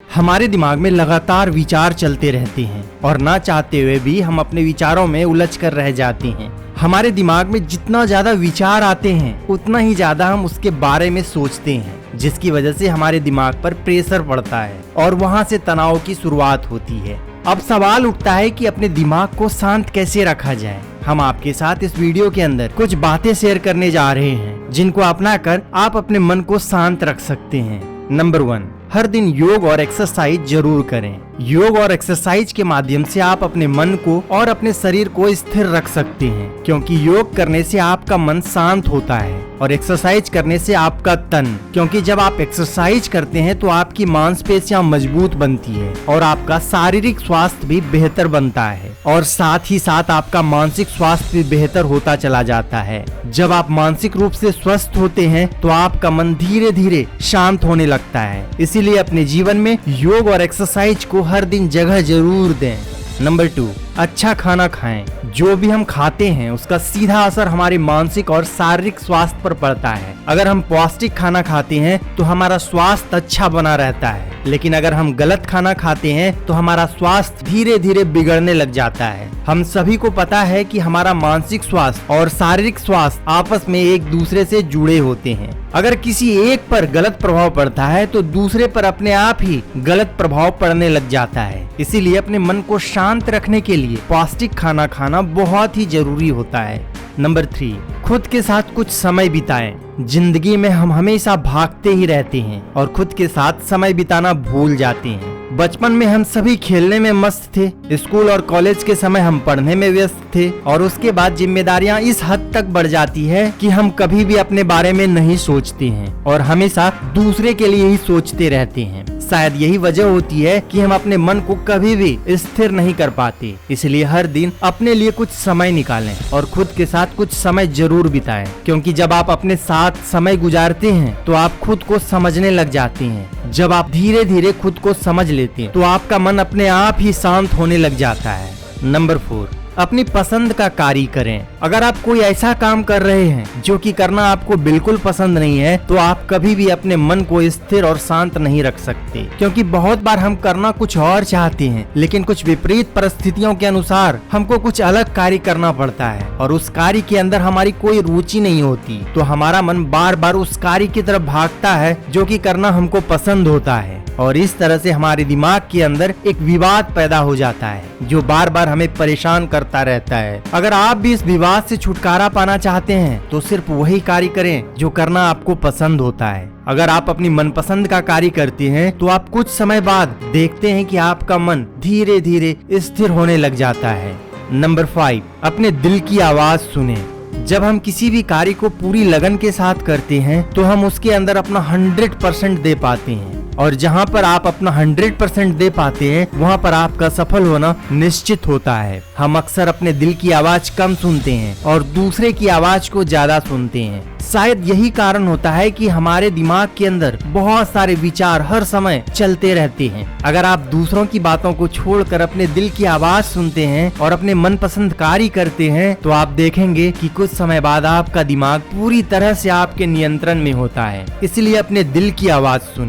हमारे दिमाग में लगातार विचार चलते रहते हैं और ना चाहते हुए भी हम अपने विचारों में उलझ कर रह जाते हैं। हमारे दिमाग में जितना ज्यादा विचार आते हैं उतना ही ज्यादा हम उसके बारे में सोचते हैं, जिसकी वजह से हमारे दिमाग पर प्रेशर पड़ता है और वहां से तनाव की शुरुआत होती है। अब सवाल उठता है कि अपने दिमाग को शांत कैसे रखा जाए। हम आपके साथ इस वीडियो के अंदर कुछ बातें शेयर करने जा रहे हैं जिनको अपनाकर आप अपने मन को शांत रख सकते हैं। नंबर 1, हर दिन योग और एक्सरसाइज जरूर करें। योग और एक्सरसाइज के माध्यम से आप अपने मन को और अपने शरीर को स्थिर रख सकते हैं, क्योंकि योग करने से आपका मन शांत होता है और एक्सरसाइज करने से आपका तन, क्योंकि जब आप एक्सरसाइज करते हैं तो आपकी मांसपेशियां मजबूत बनती है और आपका शारीरिक स्वास्थ्य भी बेहतर बनता है और साथ ही साथ आपका मानसिक स्वास्थ्य भी बेहतर होता चला जाता है। जब आप मानसिक रूप से स्वस्थ होते हैं तो आपका मन धीरे धीरे शांत होने लगता है। इसीलिए अपने जीवन में योग और एक्सरसाइज को हर दिन जगह जरूर दें। नंबर 2, अच्छा खाना खाएं। जो भी हम खाते हैं उसका सीधा असर हमारे मानसिक और शारीरिक स्वास्थ्य पर पड़ता है। अगर हम पौष्टिक खाना खाते हैं तो हमारा स्वास्थ्य अच्छा बना रहता है, लेकिन अगर हम गलत खाना खाते हैं तो हमारा स्वास्थ्य धीरे धीरे बिगड़ने लग जाता है। हम सभी को पता है कि हमारा मानसिक स्वास्थ्य और शारीरिक स्वास्थ्य आपस में एक दूसरे से जुड़े होते हैं। अगर किसी एक पर गलत प्रभाव पड़ता है तो दूसरे पर अपने आप ही गलत प्रभाव पड़ने लग जाता है। इसीलिए अपने मन को शांत रखने के लिए पौष्टिक खाना खाना बहुत ही जरूरी होता है। नंबर 3, खुद के साथ कुछ समय बिताएं। जिंदगी में हम हमेशा भागते ही रहते हैं और खुद के साथ समय बिताना भूल जाते हैं। बचपन में हम सभी खेलने में मस्त थे, स्कूल और कॉलेज के समय हम पढ़ने में व्यस्त थे और उसके बाद जिम्मेदारियां इस हद तक बढ़ जाती है कि हम कभी भी अपने बारे में नहीं सोचते हैं और हमेशा दूसरे के लिए ही सोचते रहते हैं। शायद यही वजह होती है कि हम अपने मन को कभी भी स्थिर नहीं कर पाते। इसलिए हर दिन अपने लिए कुछ समय निकालें और खुद के साथ कुछ समय जरूर बिताएं, क्योंकि जब आप अपने साथ समय गुजारते हैं तो आप खुद को समझने लग जाते हैं। जब आप धीरे धीरे खुद को समझ लेते हैं तो आपका मन अपने आप ही शांत होने लग जाता है। नंबर 4, अपनी पसंद का कार्य करें। अगर आप कोई ऐसा काम कर रहे हैं जो कि करना आपको बिल्कुल पसंद नहीं है तो आप कभी भी अपने मन को स्थिर और शांत नहीं रख सकते, क्योंकि बहुत बार हम करना कुछ और चाहते हैं लेकिन कुछ विपरीत परिस्थितियों के अनुसार हमको कुछ अलग कार्य करना पड़ता है और उस कार्य के अंदर हमारी कोई रुचि नहीं होती, तो हमारा मन बार बार उस कार्य की तरफ भागता है जो कि करना हमको पसंद होता है और इस तरह से हमारे दिमाग के अंदर एक विवाद पैदा हो जाता है जो बार बार हमें परेशान करता रहता है। अगर आप भी इस विवाद से छुटकारा पाना चाहते हैं तो सिर्फ वही कार्य करें जो करना आपको पसंद होता है। अगर आप अपनी मनपसंद का कार्य करते हैं तो आप कुछ समय बाद देखते हैं कि आपका मन धीरे धीरे स्थिर होने लग जाता है। नंबर 5, अपने दिल की आवाज सुने। जब हम किसी भी कार्य को पूरी लगन के साथ करते हैं तो हम उसके अंदर अपना 100% दे पाते हैं और जहाँ पर आप अपना 100% दे पाते हैं वहाँ पर आपका सफल होना निश्चित होता है। हम अक्सर अपने दिल की आवाज कम सुनते हैं और दूसरे की आवाज को ज्यादा सुनते हैं। शायद यही कारण होता है कि हमारे दिमाग के अंदर बहुत सारे विचार हर समय चलते रहते हैं। अगर आप दूसरों की बातों को छोड़कर अपने दिल की आवाज सुनते हैं और अपने मनपसंद कार्य करते हैं तो आप देखेंगे कि कुछ समय बाद आपका दिमाग पूरी तरह से आपके नियंत्रण में होता है। इसलिए अपने दिल की आवाज सुनें।